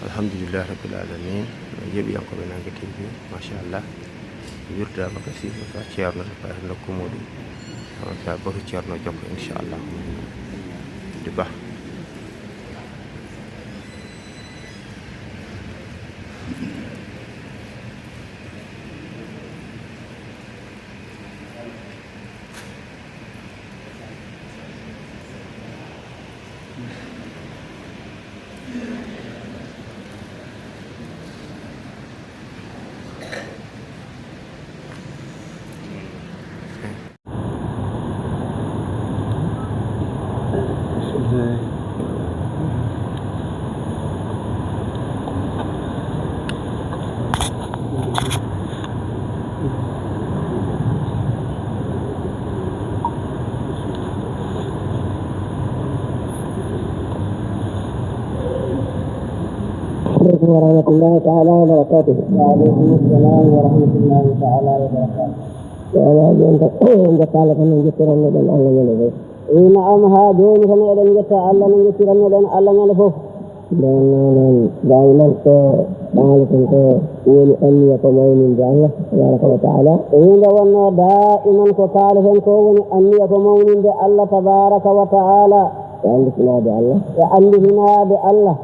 Alhamdulillah Rabbil Alamin. Yeɓi yankoɓe Nangue TV machallah wirdama kasi ka ceerno fa nokku muɗum ka batu ceerno jokko inchallah di ba ورحمة الله تعالى وبركاته. وعليكم السلام ورحمة الله تعالى وبركاته. وأنا تعالى من جسر الندن الله يلفه. نعم هادون كما يدن جسر الله من جسر الندن الله يلفه. دائما تعالى كنت أن يقومون من الله تبارك وتعالى. إذا وانا دائما كتعالى كنت أن يقومون من الله تبارك وتعالى. وعندنا بالله. وعندنا بالله.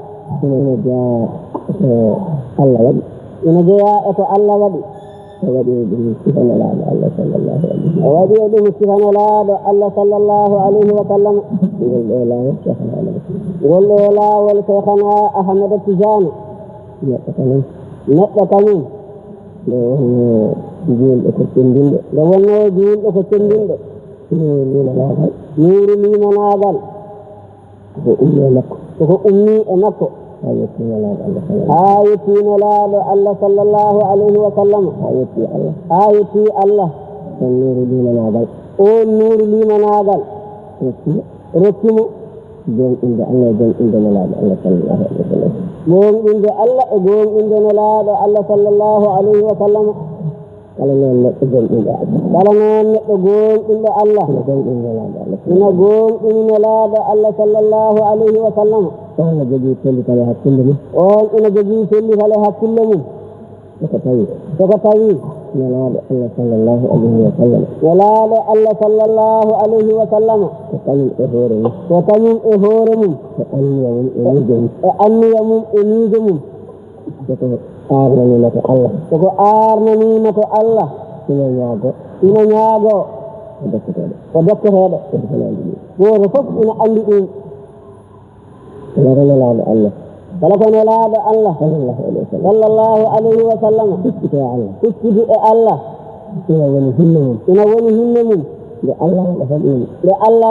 Allah wadi ina jeya e ko Allah wadi wadi dum sifana la Allah sallallahu alaihi wa sallam wadi dum sifana la Allah sallallahu alaihi wa sallam wala wal shaykhana Ahmad Tijani nakka tamin do jil ko tindinde do wonno jil ko tindinde nuru ni managal ko ummi e makko آيتنا لا الله صلى الله عليه وسلم آيتي الله النور لي منادل النور لي منادل رسم جون عند الله جون عند منادل الله صلى الله عليه وسلم جون عند الله جون عند منادل الله صلى الله عليه وسلم kalau nak jom indah kalau nak jom indah Allah jom indah Allah jom indah Allah sallallahu alaihi wasallam oh jadi pilih kalau hakil ni oh ini jadi pilih kalau hakil ni katawi nala Allah sallallahu alaihi wasallam wala Allah sallallahu alaihi wasallam katawi ehoremu anni yamun enijum Arnani mata Allah. Toko arnani mata Allah. Ina nyago. Kodokkereɗo. Woto fof ina andi ɗum. Kala ko nelaɗo Allah. Kala ko nelaɗo Allah. Sallallahu alaihi wa sallam. Huccide e Allah. Ina woni hinne mum. Nde Allah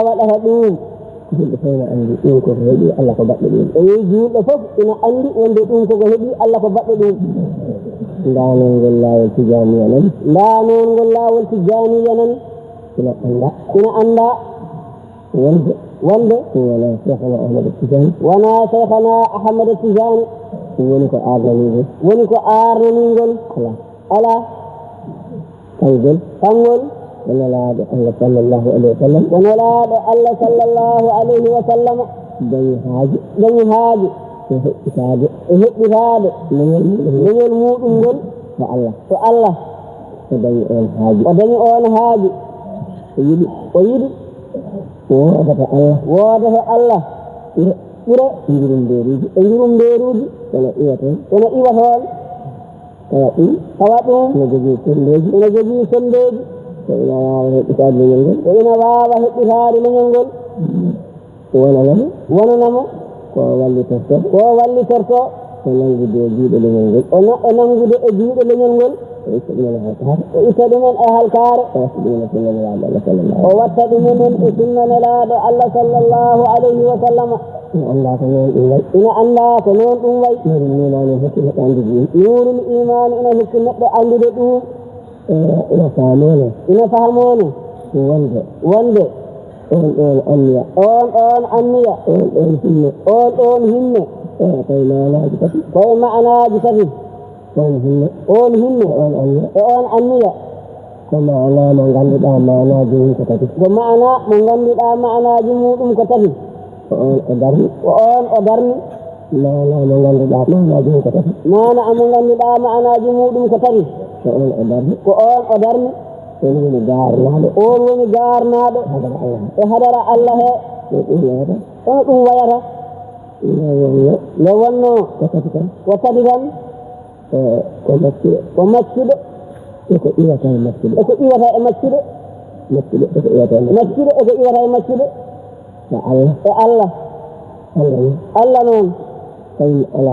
waɗata ɗum. Julɓe fof ina anndi ɗum koko heɓi Allah ko baɗɗo ɗum julɓe fof ina anndi wonde ɗum koko heɓi Allah ko baɗɗo ɗum ndanol ngol laawol tijaniya nan ina anda wonde wana Cheikhana Ahmad Tijani wana Cheikhana Ahmad Tijani woni ko arnaningol ala kangol ونلاد الله صلى الله عليه وسلم ونلاد الله صلى الله عليه وسلم دني هاج كتاب إهتداد من المؤمن فالله ودني أون هاج ويد وده الله إلى إنجرم بيرود ولا إيوه kawatum najaji sendeji ina wawa heɓɓitaade leñol ngol wona namo ko wallitorto o nangude e juuɗe leñol ngol o nangude e juuɗe leñol ngol o itta ɗumen e halkaare o watta ɗumenen e sunna nelaaɗo Allah sallallahu alayhi wa sallam ina annda ko noon ɗum way nurul imani ina hokki neɗɗo andude ɗum ina faamone wonde on anniya on hinne koye ma'anaji tati on hinne e on anniya ko ma'ana mo ganduɗa ma'anaji mum ko tati ko ma'ana mo ganduɗa ma'anaji muɗum ko tati ko on o darni ma'ana mo ganduɗa ma'anaji mum ko tati ma'ana mo ganduɗa ma'anaji muɗum ko tati ko on o darni on woni garnaɗo e hadara Allah he ono ɗum wayata nde wonno ko tati tan ko maccuɗo eko iwata e maccuɗo eko iwata e maccuɗo e Allah noon kañum ala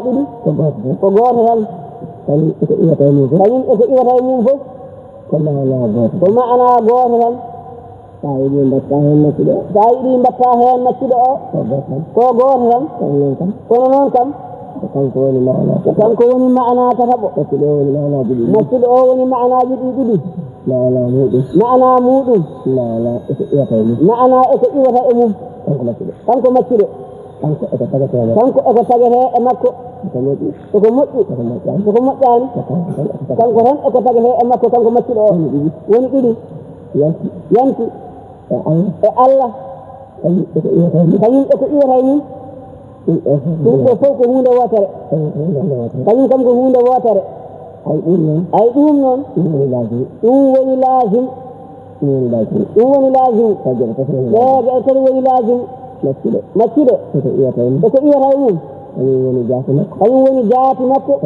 ɗiɗi ko goto tan kañum eko iwata e mum fof ko ma'ana goto tan sa yiɗi mbatta hen maccuɗo o ko goto tan kono noon kam kanko woni ma'ana tataɓo maccuɗo o woni ma'anaji ɗiɗi ma'ana muɗum ma'ana eko iwata e mum kanko maccuɗo kanko eko tagate e makko eko moƴƴani kanko tan eko tagate e makko kanko maccuɗo o woni ɗiɗi yanti e Allah kañum eko iwata e mum ɗum ɗo fof ko hunde wotere kañum kam ko hunde wotere ay ɗum noon ɗum woni lazim ɗeɓe tati woni lazim maccuɗo eko iwata e mum kañum woni jaati makko e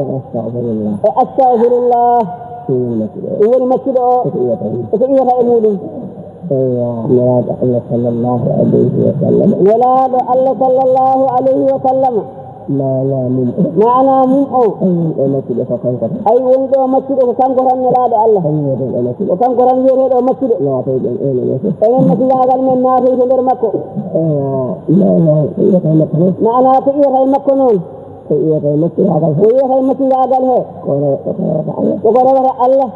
astahfirullah ɗum woni maccuɗo o eko iwata e muɗum nelaɗo Allah sallallahu alayhi wa sallam ma'ana mum o ay woni ɗo maccuɗo ko kanko tan nelaɗo Allah o kanko tan wiyeteɗo maccuɗo enen maccuɗagal men naatoy to nder makko ma'ana ko iwata e makko noon ko iwata e maccuɗagal he koko rewata Allah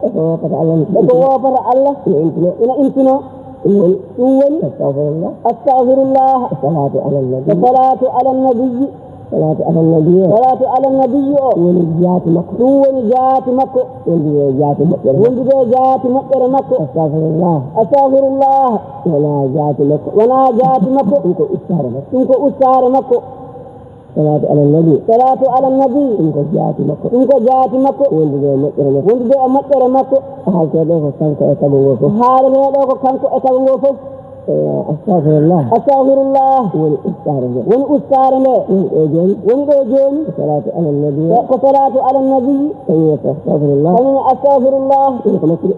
eko wopata Allah ina intino ɗum woni astaghfirullah salatu ala nabiyyi o woni jaati makko ɗum woni jaati makko wondude jaati moƴƴere makko astaghfirullah wona jaati makko ɗum ko ustare makko salatu ala nabi ɗum ko jaati makko wondude e moƴƴere makko haalteɗo ko kanko e tago ngo fof astaghfirullah woni ustare nde woni ɗo joni ko salatu ala nabi kañum astaghfirullah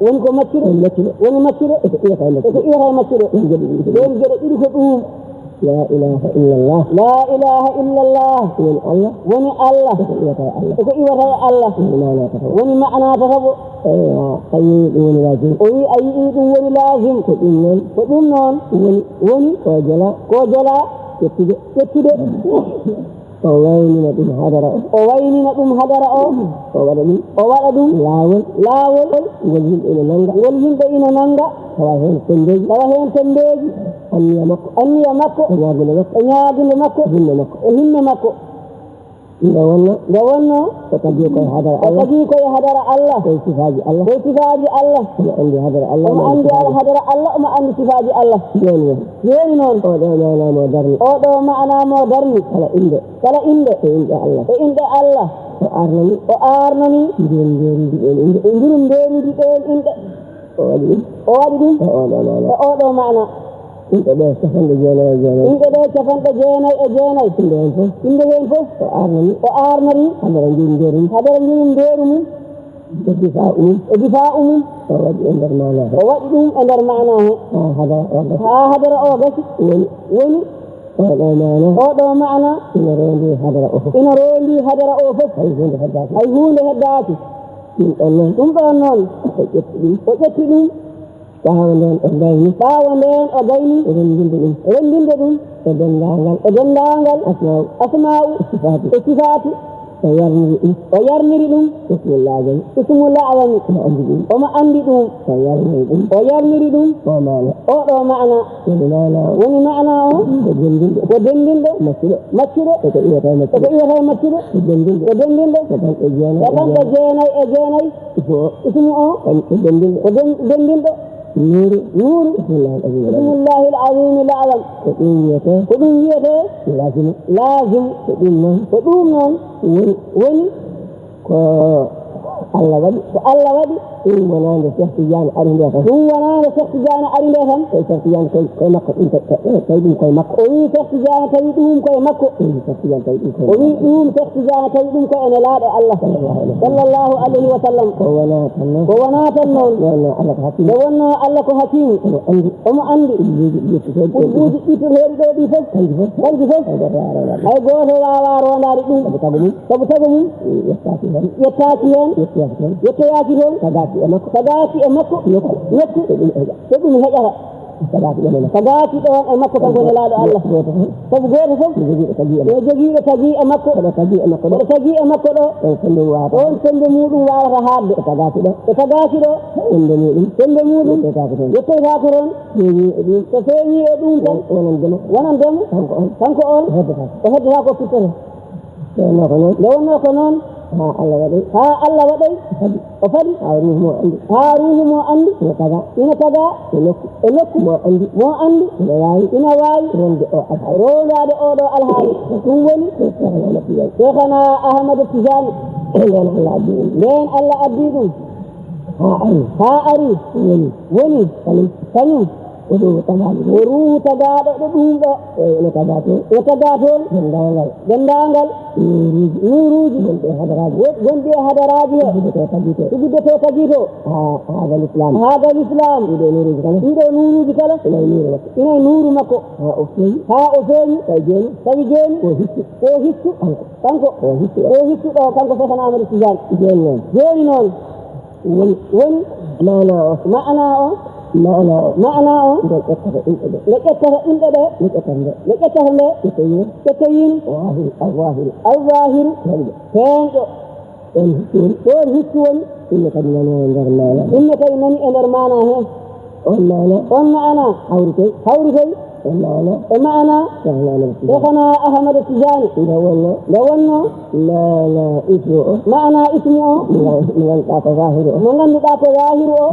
woni ko maccuɗo eko iwata e maccuɗo ɗon geɗe ɗiɗi ko ɗum la ilaha illallah woni Allah eko iwata e Allah woni ma'ana tataɓo kañum ɗum woni lazim o wi a yii ɗum woni lazim ko ɗum noon woni ko jola ƴettude o waynina ɗum hadara o waynina ɗum hadara o waɗa ɗum laawol ngol yimɓe ina nanga tawa heen sembeji anniya makko e ñaagude makko e himme makko nde wonno o tagi koye hadara Allah koye sifaaji Allah omo andi hadara Allah omo andi sifaaji Allah joni noon oɗo maana mo darni kala inde e inde Allah o arnani njurum nderuɗi ɗen inde o waɗi ɗum e oɗo maana inde ɗe capanɗe jeenayi e jeenayi inde heen fof o arnari hadara njurum nderu mum e difa'u mum o waɗi ɗum e nder maana he ha hadara o gasi woni oɗo maana ina rondi hadara o fof hay hunde heddaki ɗum ɗon noon o ƴetti ɗum ɓaawo nden o gayni rendinde ɗum e dendaangal asma'u e sifatu o yarniri ɗum ismulla awami omo andi ɗum o yarniri ɗum oɗo maana woni maana o ko dendinde maccuɗo eko iyata maccuɗo ko dendinde e ɓanɗe jeenayi e jeenayi ismu o ko dendinde nuru ismullahi al-azim al-a'zam ko ɗum wiyete lazim ko ɗum noon woni ko Allah waɗi ɗum wonande Cheikh Tidiane ari nde tan Cheikh Tidiane koye makko ɗum tawi ɗum koye makko o wi Cheikh Tidiane tawi ɗum koye makko o wi Cheikh Tidiane tawi ɗum koye ene laaɗo Allah sallallahu alayhi wa sallam ko wona tan noon nde wonno Allah ko hakimu omo andi ɓuɗɗuji ɗittoteɗi ɗo ɗi fof kanji fof hay goto wawa rondade ɗum sabu tago mum yettaki hen yettoyaki toon tagaaki e makko nokku so ɗum heƴata tagaaki ɗon e makko kanko ne laaɗo Allah sabu goto fof yo jogiiɗo tagi e makko ɗo on sembe muɗum wawata haadde e tagaaki ɗo sembe muɗum yettoytako toon so feewi e ɗum tan wonandemo kanko on o heddata ko fittoto nde wonno ko noon ha Allah waɗay o fadi ha ruhu mo andi ina taga e nokku mo andi ina waawi rondade oɗo alhaali ɗum woni Cheikhana Ahmad Tijani nden Allah addi ɗum ha ari woni kañum o ruhu tagaɗo ɗo ɗum ɗo e taga toon dendagal nuruji gonɗi e hadaraji he tugudde to tagito hagal islam ɗiɗo nuruji kala inay nuru makko ha o feewi tawi joni ko hikku kanko kanko Cheikhana Ahmad Tidiane joni noon woni maana o nde ƴettata inɗe ɗe ƴettayino alwahiru feeñɗo ɗon hikki woni inne kadi nani e nder maana he on maana hawritey e maana Cheikhana Ahmad Tijani nde wonno maana ismu o mo ganduɗa ko zahiru o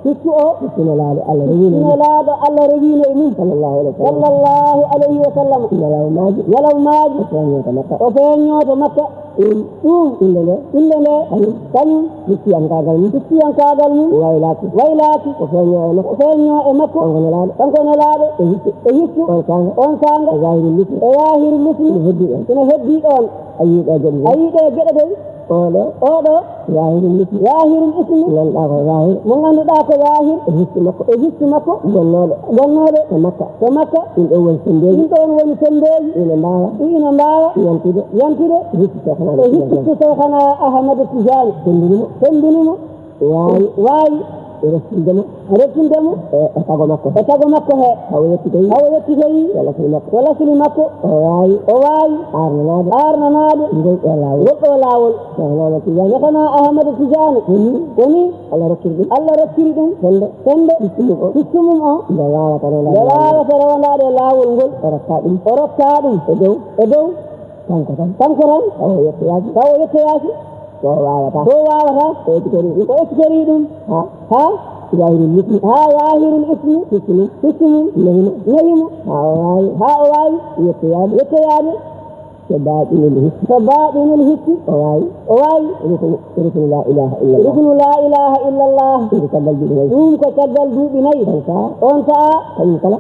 hikku o ina laaɗo Allah rewino e mum sallallahu alayhi wa sallam yalawmaji o feeñoto makka ɗum inde nde kañum hikkiyankagal mum waylaaki o feeño e makko kanko ne laaɗo e hikku on sanga e yahiru lismi ina heddi ɗon ayiɗe geɗe dey oɗo yahirul ismi mo ganduɗa ko yahir e hikki makko gonnoɗo to makka ɗum ɗon woni sembeji ina mbawa yantude e hikki Cheikhana Ahmad Tijani tendinimo waawi rettindemo e tago makko he hawo yettitoyi walla sili makko o waawi arnanade goɗɗo laawol yetana Ahmadu Tijani woni Allah rokkiri ɗum fende fistumum o nde wawata rewandade laawol ngol o rokka ɗum e dow kanko tan tawo yettoyaki ko wawata o ekkitori ɗum ha yahirul ismi fistumum nehimo ha o waawi yettoyade so baɗinul hikki o waawi rukunu la ilaha illallah ɗum ko caggal duuɓi nayi on sa'a kañum kala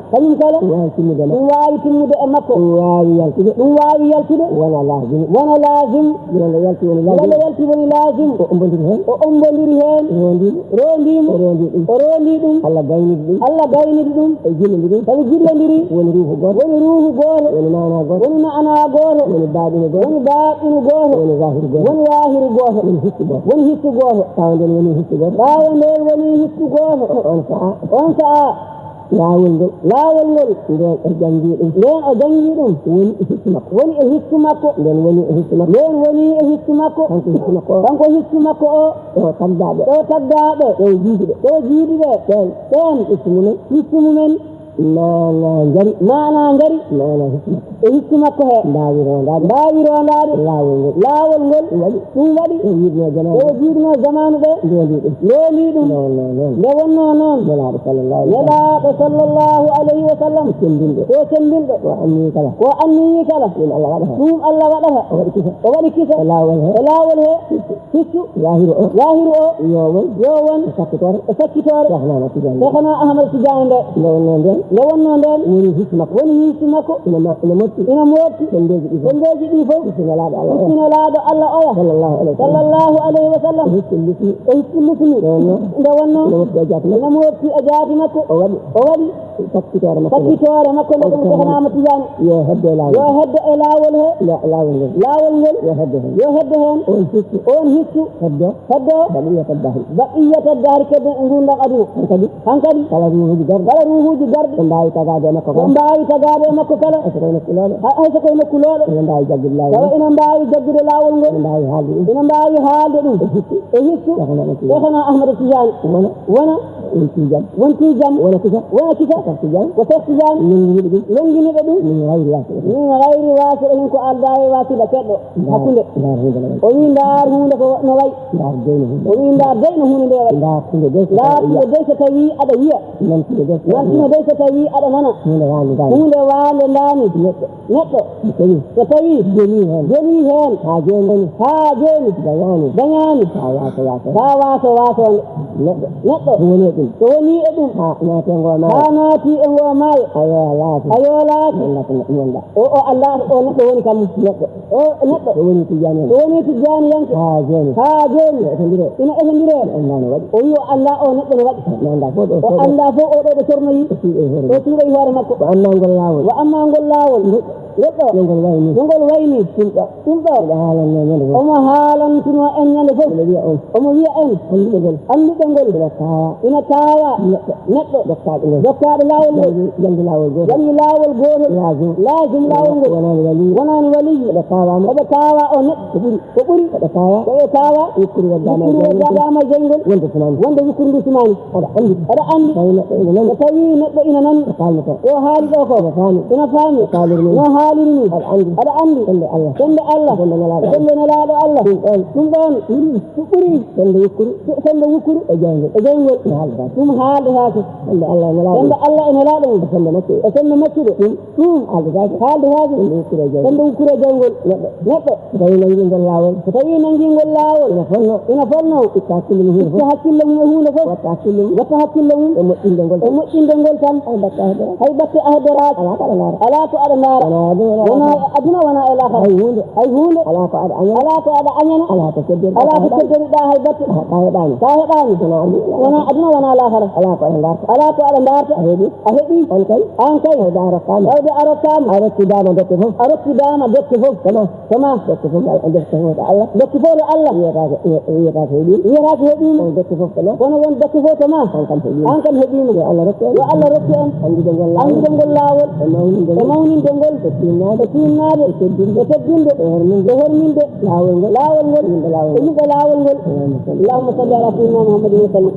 ɗum waawi timmude e makko ɗum waawi yaltude wona lazim walla yalti woni lazim o ombodiri hen o rondi ɗum Allah gaynidi ɗum tawi jillodiri woni ruuhu goto woni ma'ana goto woni baɗinu goto woni zahiru goto woni hissu goto ɓawo nden woni hissu goto on sa'a laawol ngol nden o jangi ɗum woni e hissu makko kanko hissu makko o taggaɓe ɗo jiiɗiɓe ɓen hissu mumen mana ngari e hissu makko he mbawi rondade laawol ngol ɗum waɗi o jiiɗino zamanu ɓe looli ɗum nde wonno noon nelaɗo sallllahu alayhi wa sallam o sembinɗo ko anniyi kala ɗum Allah waɗata o waɗi kisa e laawol he hissu yahiru o yo won e sakkitore Cheikhna Ahmad Tijani nde wonno nden woni hissu makko ina motti sondeji ɗi fof istinolaɗo Allah oya sallllahu alayhi wa sallam e hissu lismi nde wonno ina motti e jaati makko o waɗi sakkitore makko nde ɗum Cheikhna Ahmad Tijani yo hedde e laawol he laawol ngol yo hedde hen on hissu heddo baqiyata dahri kedde ngundam aduna hankadi kala ruhuji garɗi mbawi tagade makko kala hay so koye nokkuloɗo ina mbawi jaggude laawol ngol ina mbawi haalde ɗum e hissu Cheikhna Ahmad Tijani wona wonti jam wona kisa ko Cheikh Tijani longiniɓe ɗum min gayri wasiɗo hen ko aldawi wasiɗa keɗɗo hakkude o wi ndar hunde ko no wayi o wi ndar dey no hunde nde wayi laatude dey so tawi aɗa yiya nantude dey so tawi aɗa nana hunde wande ndani neɗɗo so tawi joni hen ha joni dañani ha waso neɗɗo so woni e ɗum ha naati e ngo maayo ayo laati o Allah o neɗɗo woni kam neɗɗo so woni tijani yanke ha joni ina efendire o wi o Allah o neɗɗo no waɗi o anda fof o ɗo ɗo tornoyi o tuuɗoyi hoore makko wa amma ngol laawol neɗɗo ngol wayni ɗum ɗo omo haalantuno en ñande fof omo wiya en anduɓe ngol ina tawa neɗɗo dokkaɗo laawol ngol jangi laawol goto lazim laawol ngol wonani waliyu oɓe tawa o neɗɗo ko ɓuri oɓe tawa wukkuru waddama jeyngol wonde wukkuru ndu sumani aɗa andi so tawi neɗɗo ina nani o haali ɗo ko ina faami no haalirni aɗa andi sonde Allah sonde nelaɗo Allah ɗum ɗon ɓuri sonde wukkuru e jeyngol ɗum haaldetake sonde Allah e nelaɗo mum e sonde maccuɗo ɗum haaldetake sonde wukkuru e jeyngol neɗɗo so tawi nangingol laawol ina fonno itta hakkille mum e hunde fof watta hakkille mum e moƴƴinde ngol tan hay batte a heddoraaki ala ko aɗa ndaara wona aduna wona e lahara hay hunde ala ko aɗa añana ala ko keddoriɗa hay batte ka heɓani wona aduna wona lahara ala ko aɗa darta a heeɓi an kay hewde a rokkama a rokkidama dokke fof koma dokke fof Allah dokke fof ɗo Allah wiyata ko heeɓima dokke fof kono won dokke fof toma an kam heeɓima yo Allah rokku en andude ngol laawol e mawninde ngol e tinnade e teddinde e horminde laawol ngol e yimɓe laawol ngol allahumma salli ala sayyidina muhammadin wa sallam.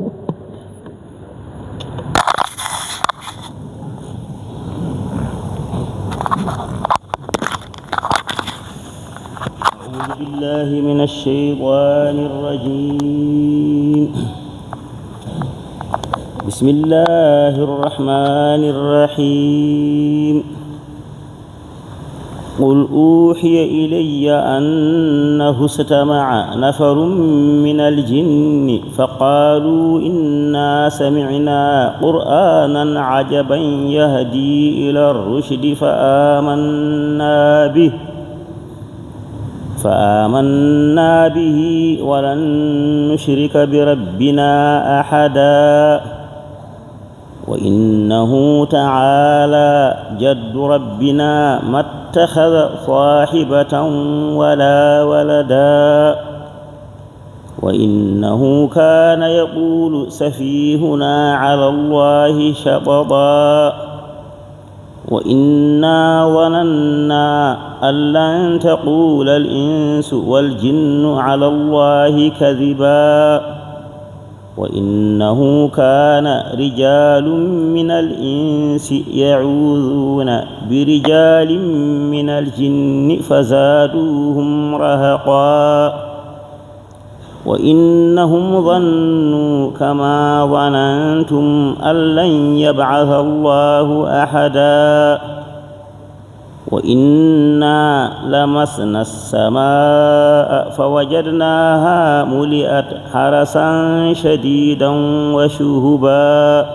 أعوذ بالله من الشيطان الرجيم. بسم الله الرحمن الرحيم. قل أوحي إلي أنه استمع نفر من الجن فقالوا إنا سمعنا قرآنا عجبا يهدي إلى الرشد فآمنا به ولن نشرك بربنا أحدا وإنه تعالى جد ربنا ما اتخذ صاحبة ولا ولدا وإنه كان يقول سفيهنا على الله شططا وإنا ظننا أن لن تقول الإنس والجن على الله كذبا وإنه كان رجال من الإنس يعوذون برجال من الجن فزادوهم رهقا وإنهم ظنوا كما ظننتم أن لن يبعث الله أحدا وإنا لمسنا السماء فوجدناها ملئت حرسا شديدا وشهبا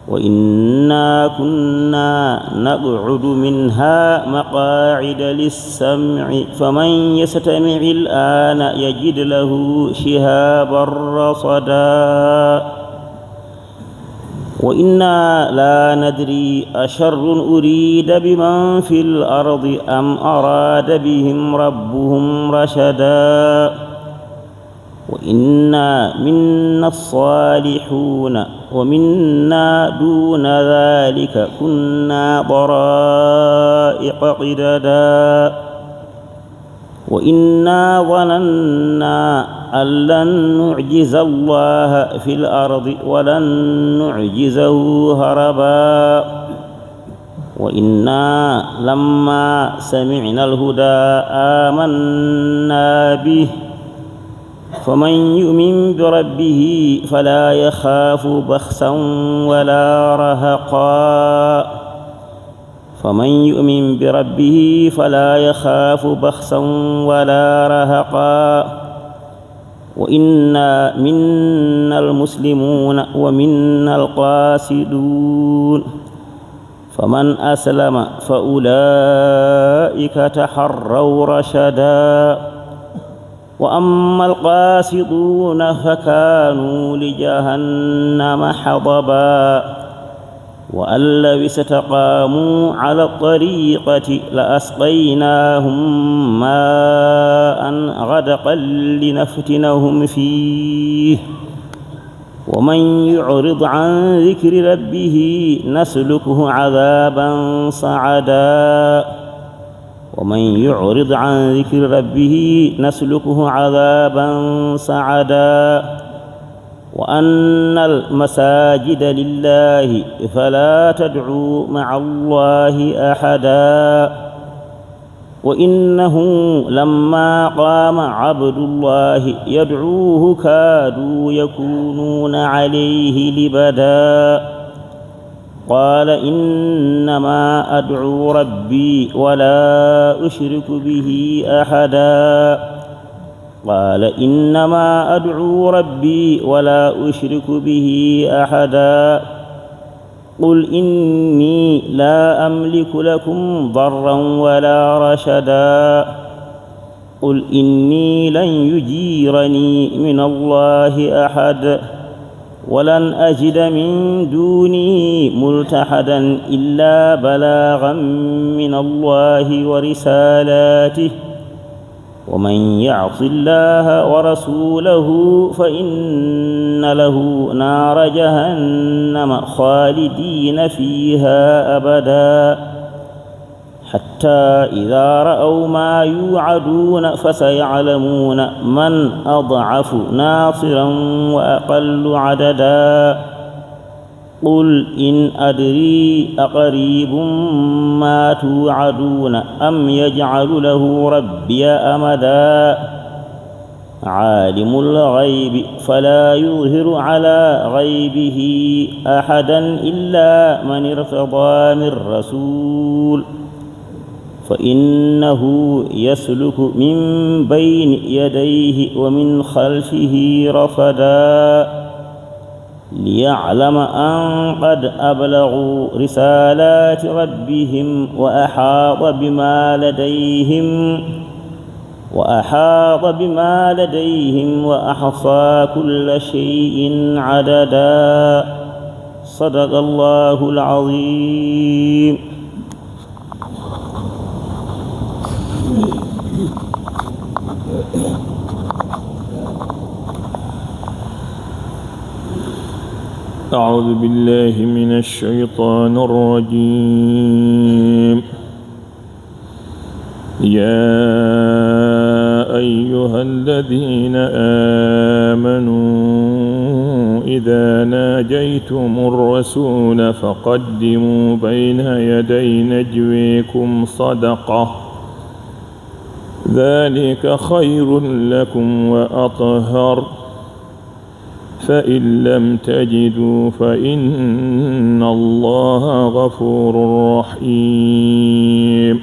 وإنا كنا نقعد منها مقاعد للسمع فمن يستمع الآن يجد له شهابا رصدا وإنا لا ندري أشر أريد بمن في الأرض أم أراد بهم ربهم رشدا وإنا منا الصالحون ومنا دون ذلك كنا طرائق قددا وإنا ظننا أن لن نعجز الله في الأرض ولن نعجزه هربا وإنا لما سمعنا الهدى آمنا به فمن يؤمن بربه فلا يخاف بخسا ولا رهقا فمن يؤمن بربه فلا يخاف بخسا ولا رهقا وإنا منا المسلمون ومنا القاسدون فمن أسلم فأولئك تحروا رشدا وأما القاسطون فكانوا لجهنم حطبا وأن لو استقاموا على الطريقة لأسقيناهم ماء غدقا لنفتنهم فيه ومن يعرض عن ذكر ربه نسلكه عذابا صعدا ومن يعرض عن ذكر ربه نسلكه عذابا صعدا وأن المساجد لله فلا تدعوا مع الله أحدا وإنه لما قام عبد الله يدعوه كادوا يكونون عليه لبدا قال إنما أدعو ربي ولا أشرك به أحدا قال إنما أدعو ربي ولا أشرك به أحدا قل إني لا أملك لكم ضرا ولا رشدا قل إني لن يجيرني من الله أحد ولن أجد من دونه ملتحدا إلا بلاغا من الله ورسالاته ومن يعص الله ورسوله فإن له نار جهنم خالدين فيها أبدا حتى إذا رأوا ما يوعدون فسيعلمون من أضعف ناصرا وأقل عددا قل إن أدري أقريب ما توعدون أم يجعل له ربي أمدا عالم الغيب فلا يظهر على غيبه أحدا إلا من ارتضى من رسول فإنه يسلك من بين يديه ومن خلفه رصدا ليعلم أن قد أبلغوا رسالات ربهم وأحاط بما لديهم وأحصى كل شيء عددا صدق الله العظيم. أعوذ بالله من الشيطان الرجيم. يا أيها الذين آمنوا إذا ناجيتم الرسول فقدموا بين يدي نجويكم صدقة ذلك خير لكم وأطهر فإن لم تجدوا فإن الله غفور رحيم.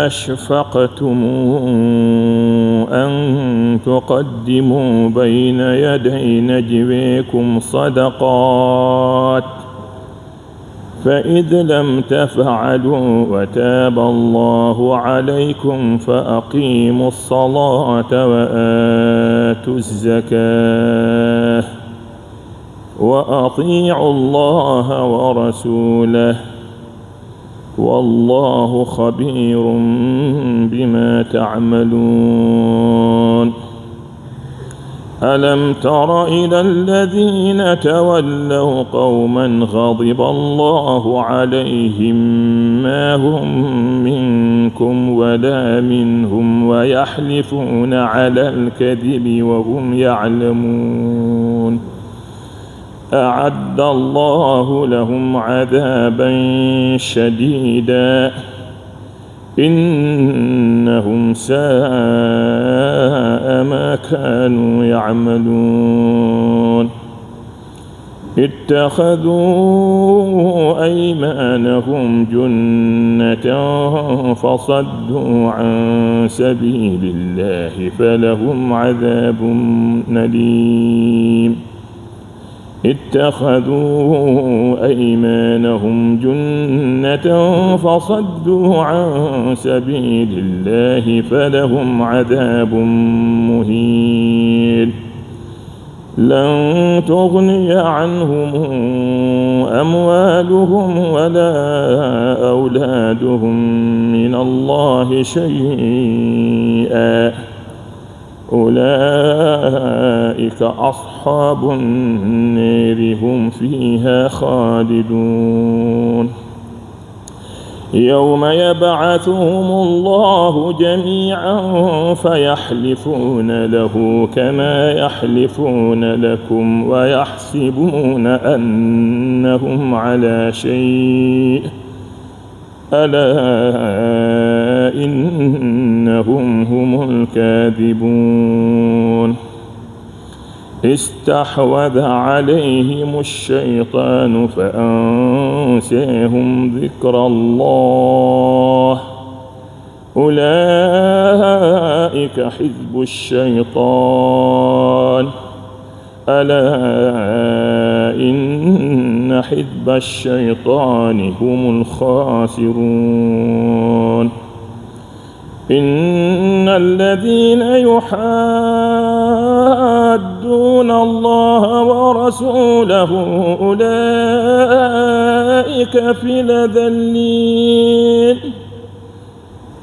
أشفقتم أن تقدموا بين يدي نجويكم صدقات فإذ لم تفعلوا وتاب الله عليكم فأقيموا الصلاة وآتوا الزكاة وأطيعوا الله ورسوله والله خبير بما تعملون. ألم تر إلى الذين تولوا قوما غضب الله عليهم ما هم منكم ولا منهم ويحلفون على الكذب وهم يعلمون أعد الله لهم عذابا شديدا إنهم ساء ما كانوا يعملون. اتخذوا أيمانهم جنة فصدوا عن سبيل الله فلهم عذاب أليم. اتخذوا أيمانهم جنة فصدوا عن سبيل الله فلهم عذاب مهين. لن تغني عنهم أموالهم ولا أولادهم من الله شيئا أولئك أصحاب النار هم فيها خالدون. يوم يبعثهم الله جميعا فيحلفون له كما يحلفون لكم ويحسبون أنهم على شيء ألا إنهم هم الكاذبون. استحوذ عليهم الشيطان فأنساهم ذكر الله أولئك حزب الشيطان ألا إن حزب الشيطان هم الخاسرون إن الذين يحادون الله ورسوله أولئك في الأذلين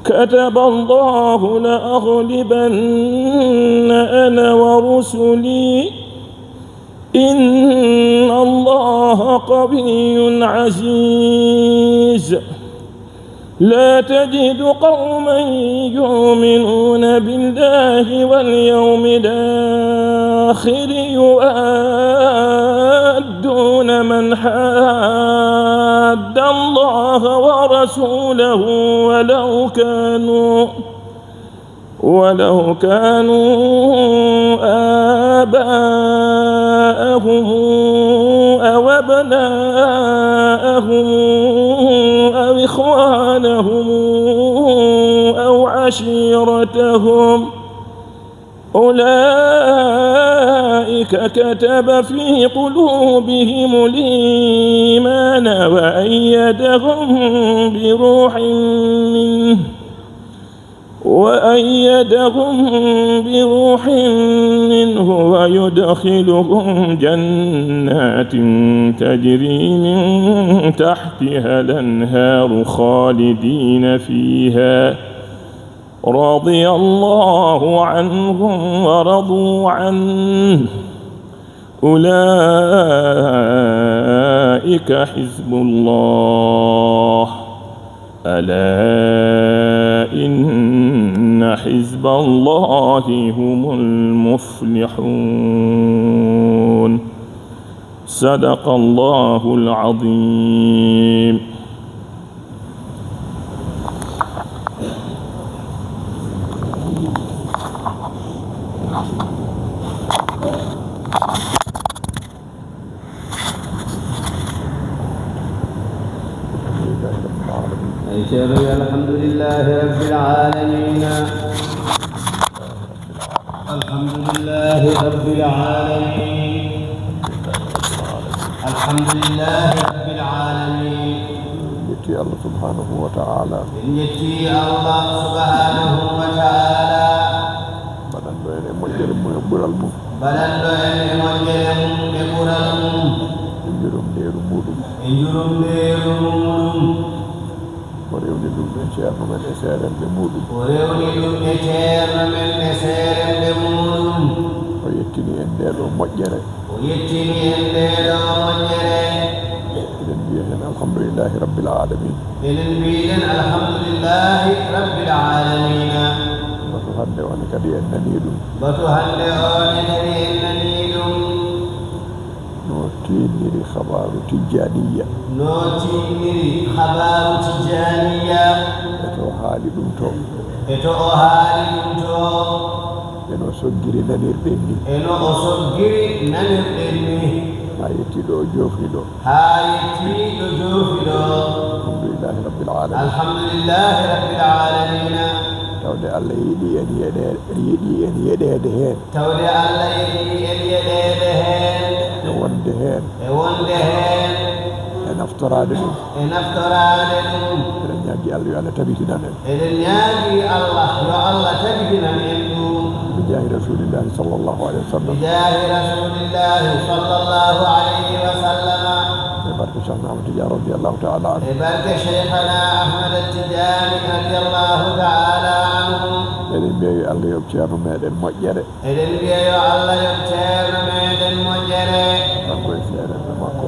كتب الله لأغلبن أنا ورسلي إن الله قوي عزيز لا تجد قوما يؤمنون بالله واليوم الآخر يوادون من حاد الله ورسوله ولو كانوا آباءهم أو أبناءهم أو إخوانهم أو عشيرتهم أولئك كتب في قلوبهم الإيمان وأيدهم بروح منه ويدخلهم جنات تجري من تحتها الأنهار خالدين فيها رضي الله عنهم ورضوا عنه أولئك حزب الله ألا إن حزب الله هم المفلحون صدق الله العظيم. الحمد لله رب العالمين الحمد لله رب العالمين الحمد لله رب العالمين يتي الله سبحانه وتعالى يتي الله سبحانه وتعالى بدن دو en moƴƴere mum e ɓural mum بدن دو en moƴƴere mum e ɓural mum e jurum ndeeru muɗum e jurum ndeeru muɗum o rewni ɗum e ceerno men e seeremɓe muɗum o rewni ɗum e ceerno men e seeremɓe muɗum o yettini en ndeɗo moƴƴere o yettini en ndeɗo moƴƴere eɗen mbiya hen alhamdulillahi rabbil alamin eɗen mbiɗen alhamdulillahi rabbil alamina batu hande one kadi en nani ɗum batu hande one kadi en nani ɗum no tinniri habaru tijjaniya no tinniri habaru tijjaniya eto haali ɗum to eto o haali ɗum to eno soggiri nanirɗen ni eno o soggiri nanirɗen ni ha yetti ɗo jofni ɗo ha yetti ɗo joofi ɗo alhamdulillahi rabbil alamin alhamdulillahi rabbil alamina tawde Allah yiɗi en yeɗede hen tawde Allah yiɗi en yeɗede hen e wonde hen e naftorade ɗum e naftorade ɗum eɗen ñagui Allah yo Allah tabitinan en eɗen ñaagui Allah yo Allah tabitinan en ɗum bijahi rasulillahi sallllahu alayhi wa sallam bijahi rasulillahi sallllahu alayhi wa sallama e barke cheikhna ahmad tidiane radiallahu taala anhu e barke cheikhana ahmad tidiani radiallahu taala anhu eɗen mbiya yo Allah yoɓ ceerno meɗen moƴƴere eɗen mbiya yo Allah yoɓ ceerno meɗen moƴƴere kanko e seeremɓe makko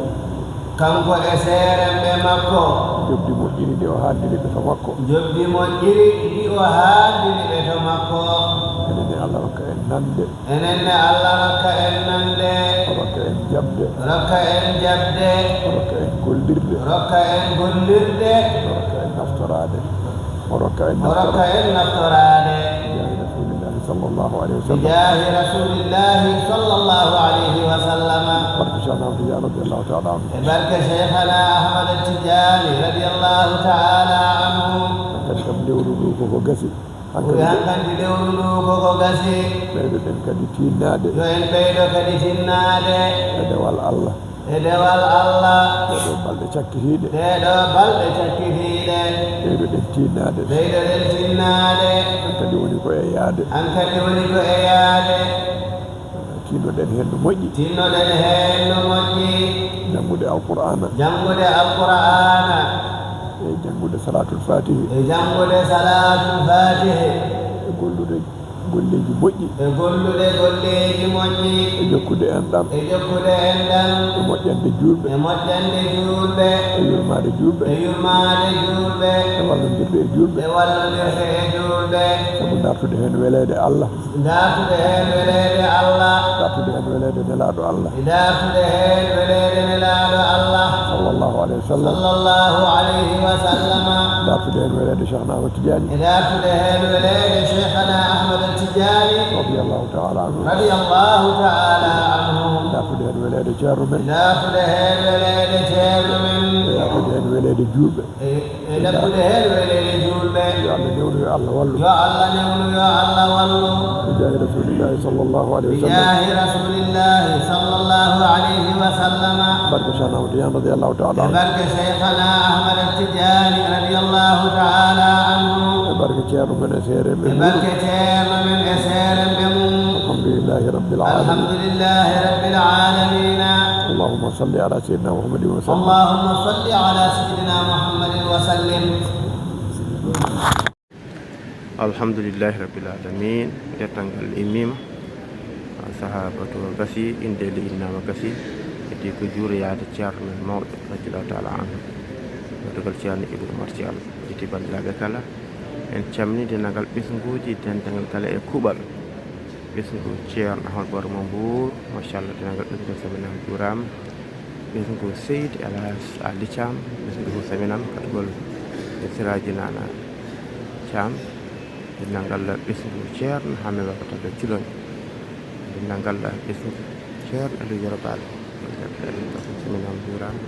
kanko e seeremɓe makko jobdi moƴƴiri ɗi o haaldiri ɓe to makko jobdi moƴƴiri ɗi o haaldiri ɓe to makko enenne Allah rokka en nande enenne Allah rokka en nande o rokka en jabde rokka en jabde o rokka en gollirde rokka en gollirde o rokka en naftorade o rokka en naftorade rasulillahi sallllahu alayhi wa sallam bijahi rasulillahi sallllahu alayhi wa sallama barke cheikhna ahmad tidiane radiallahu taala anhu e barke cheikhana ahmad tijani radiallahu taala anhu kadi kam lewru ndu koko gasi hankandi lewru ndu koko gasi ɓeydoɗen kadi tinnade yo en ɓeydo kadi tinnade e dewal Allah e dewal Allah ɗeɗo balɗe cakkitiɗe ɗeɗo balɗe cakkitiɗe ɓeydoɗen tinnade ɓeydoɗen tinnade hankadi woni ko e yaade hankadi woni ko e yaade tinnoɗen hen no moƴƴi tinnoɗen hen no moƴƴi janngude alqur'ana jangude alqur'ana e janngude salatul fatihi e jangude salatul fatihi e gollude golleji moƴƴi e gollude golleji moƴƴi e jokkude enɗam e jokkude enɗam e moƴƴande julɓe e moƴƴande julɓe e yurmade julɓe e yurmade julɓe e wallodirde e julɓe e wallodirde e julɓe sabu dartude hen welede Allah dartude hen welede Allah dartude hen welede nelaɗo Allah dartude hen welede nelaɗo Allah sallllahu alayhi wa sallam sallallahu alayhi wa sallama dartude hen welede cheikhna ahmad tidiani dartude hen welede cheikhana ahmad tijani radiallahu taala anhu radiyallahu ta'ala anhu dartude hen welede ceerno men dartude hen welede ceerno men e dartude hen welede julɓe e dartude hen welede julɓe yo Allah newnu yo Allah wallu yo Allah newnu yo Allah wallu bijahi rasulillahi sallllahu alayhi wa sallam bijahi rasulillahi sallallahu alayhi wa sallama barke cheikhna ahmad tidiani radiallahu taala anhu barke cheikhana ahmad tijani radiyallahu ta'ala anhu e barke ceerno men e seere men barke ceerno men e seere mum alhamdulillahi rabbil alamin alhamdulillahi rabbil alamin allahumma salli ala sayyidina muhammadin wa sallam اللهم صل على سيدنا محمد وسلم alhamdulillahi rabbil alamin dettangal immima sahabatu gasi indeli innama gasi heddi ko juure yaade ceerno men mawɗo radiyallahu taala anhu dogal ceerno ibnu martial ƴetti bandiraɓe kala en camnide nagal ɓesguji dendagal kala e kuuɓal ɓesgu ceerno ahmad baro mo mbour machallah denagal ɓesgu saminama juurama ɓesgu seydi alhaji ali thiam ɓesgu saminam kaɗugol e siraji nana thiam dennangal ɓesgu ceerno hamme wakataɓe culoñ dennangal ɓesgu ceerno aliou yorobal saminama juurama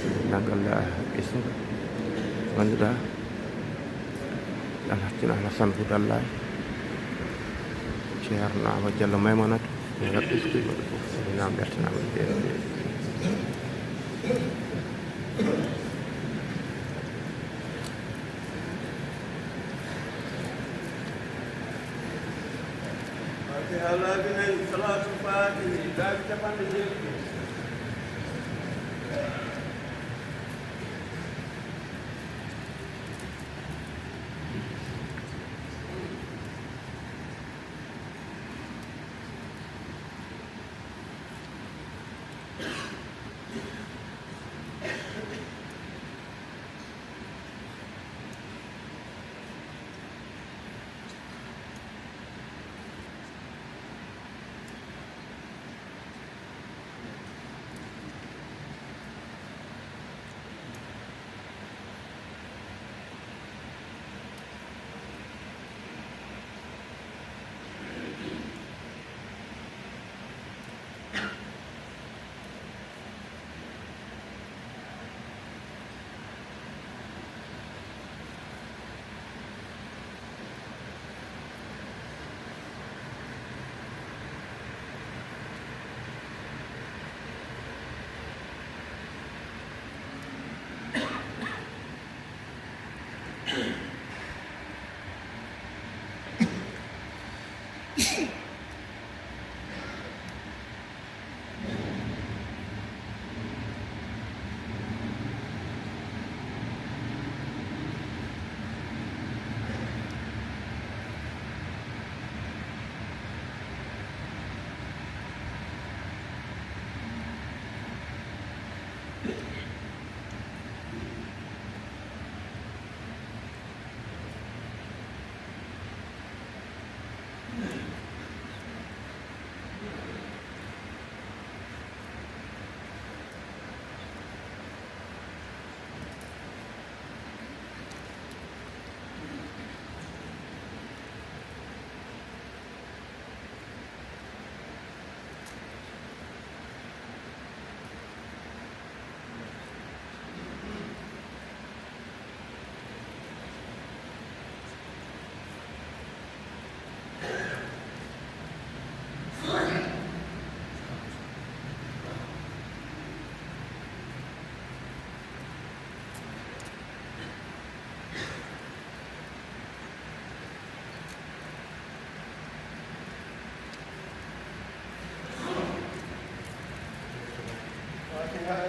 dennangal ɓesgu ganduɗa alhaccino alassane foudallah ceerno amadou diallo maymonata denagal ɓesgu maɗa fof saminama ɓertanama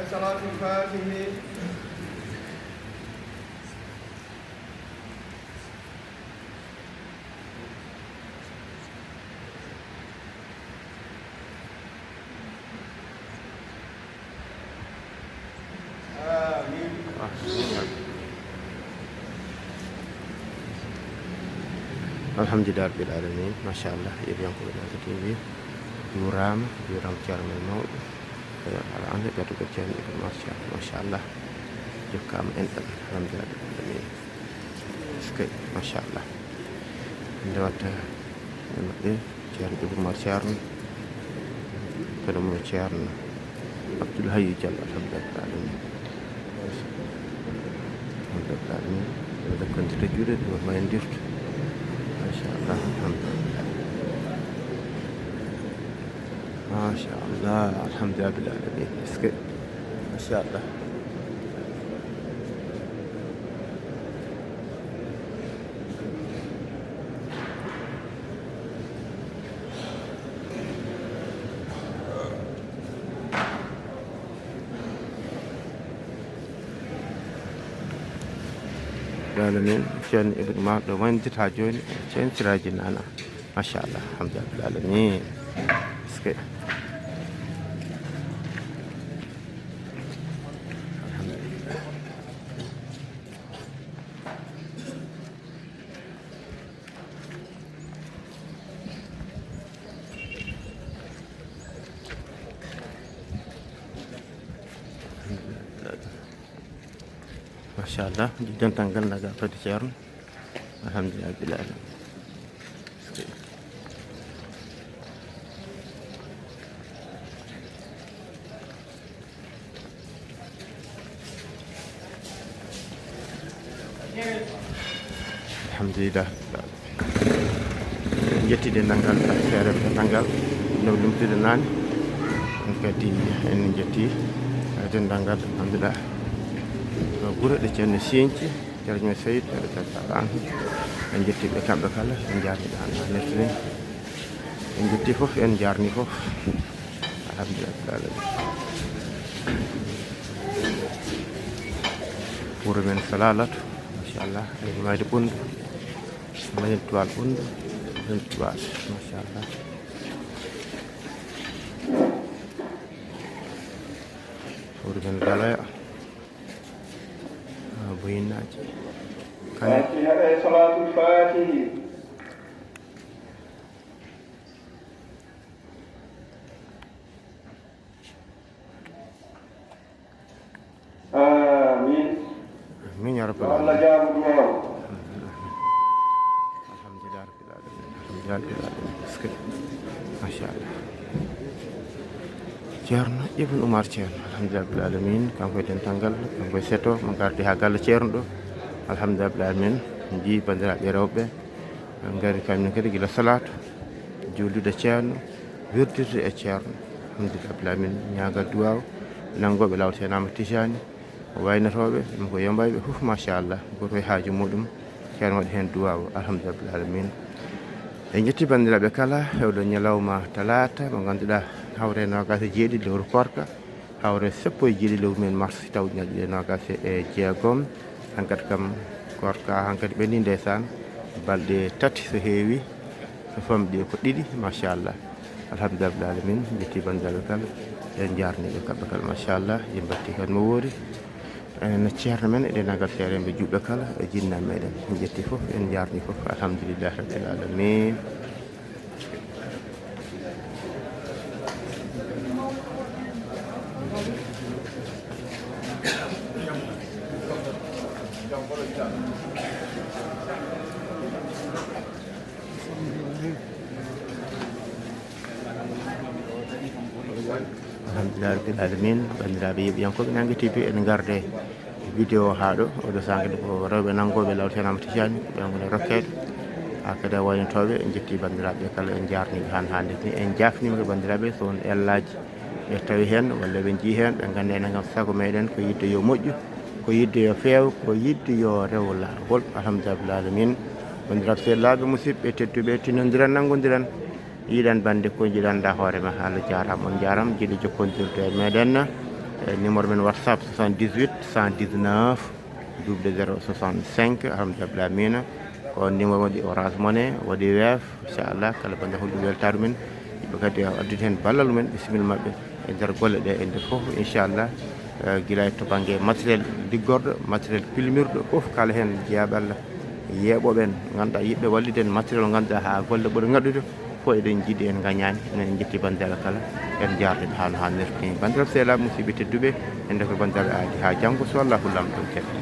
صلاة الفاتحة. Alhamdulillah rabbil alamin. Masyaallah yang ko da TV durama ciarno mawɗo ala ande ɓeto ko ceerno ibn machallah jokkama enɗam alhamdulillah rabbil alamin. Skay machallah nde watta maɓɓe ceerno ibn ceerno kono mo ceerno Abdoul Hayy Diallo alhamdulillah rabbil alamin. Alhamdulillah rabbil alamin ɓe dakkantita juuɗe ɗo mayendirto MashaAllah, alhamdulillah. MashaAllah, alhamdulillah bil alamin. Sikit. MashaAllah. Alamin Ceerno Ibn Umar ɗo wandita joni cenciraji nana machallah alhamdulillah bil alamin. Sikay Masyaallah di jantangal naga fati ceerno alhamdulillah bil alamin. Alhamdulillah jettide nangal feere nangal no lumtude nane kadi en jetti dendangal alhamdulillah gure ɗe ceerno Sieñthie ceerno Seydou radiyallahu anhu en jettiɓe kamɓe kala en jarniɓe hande nettini en jetti fof en jarni fof alhamdulillah rabbil alamin. Wuro men Salalatu machallah en mayde ɓundu mayen tuwal ɓundu en tuwal machallah. Wuro men Galaya boyinaji Fatiha e salatul fatihi. Amin. Amin ya rabbal alamin. Allah jamu du'a. Alhamdulillah rabbil alamin. Alhamdulillah rabbil alamin. Masyaallah. Ceerno Ibn Umar Ceerno alhamdulillah rabbil alamin kanko dentangal kanko seto mo gardi ha galle ceerno ɗo alhamdulillah rabbil alamin. Ji bandiraɓe rewɓe ngari kamen kadi gila salatu juldude ceerno wirdirde e ceerno alhamdulillah rabbil alamin ñagal duwaw nangoɓe lawol senama Tijani o waynatoɓe ɗum ko yombayɓe fof machallah goto e haaju muɗum ceerno waɗi hen duwaw alhamdulillah rabbil alamin. En jetti bandiraɓe kala hewɗo ñalawma talata mo ganduɗa hawre nogas e jeeɗiɗi lewru korka hawre sappo e jeeɗiɗi lewru men mars taw ñalɗi nogas e jeegom hankkadi kam korka hankkadi ɓenni ndesan balɗe tati so heewi so famɗi ko ɗiɗi machallah alhamdulillah rabbil alamin. Jetti bandiraɓe kala en jarniɓe kamɓe kala machallah ɓe batti kadi mo woori en ceerno men eɗen nagal seeremɓe juɓɓe kala e jinnaɓe meɗen en jetti fof en jarni fof alhamdulillah rabbil alamin. Alhamdulillah rabbil alamin. Bandiraɓe yeɓiyankoɓe Nangue TV en garde vidéo ha ɗo oɗo sangde ko rewɓe nangoɓe lawol senama Tijani ɓe gone rokkede hakada waynotooɓe en jetti banndiraaɓe kala en jaarniɓe han hannde ni en jafnima banndiraaɓe so won ellaji e tawi heen walla ɓe jii heen ɓe ngannda enen kam sago meɗen ko yidde yo moƴƴu ko yidde yo feew ko yidde yo rew laawol alhamdulillah alamin banndiraaɓe sehlaaɓe musidɓe tedduɓe tinodiren nanngodiren yiɗan bande ko jiɗanɗa hoore ma Allah jarama on jarama jiɗi jokkodirde e meɗen numéro men whatsapp 78 119 0065 alhamdulillah amina ko numéro waɗi Orange Money waɗi Wave inchallah kala bande holɗum weltare men yimɓe kadi addude hen ballal mumen bisimilla mabɓe e nder golle ɗe e nder foof inchallah guila to banggue matériel liggorɗo matériel pilmirɗo foof kala hen jeeyaɓe Allah yeeɓoɓen ganduɗa yiɗɓe wallide en matériel o ganduɗa ha golle ɓuuri ngaɗude fof eɗen jiiɗi en gañani enen en jetti bandiraɓe kala en jarɗeɓe hano hannirta ni bandiraɓe sehlaɓe musidɓe tedduɓe en defa bandiraɓe aadi ha janggo so Allahu lamɗo kadi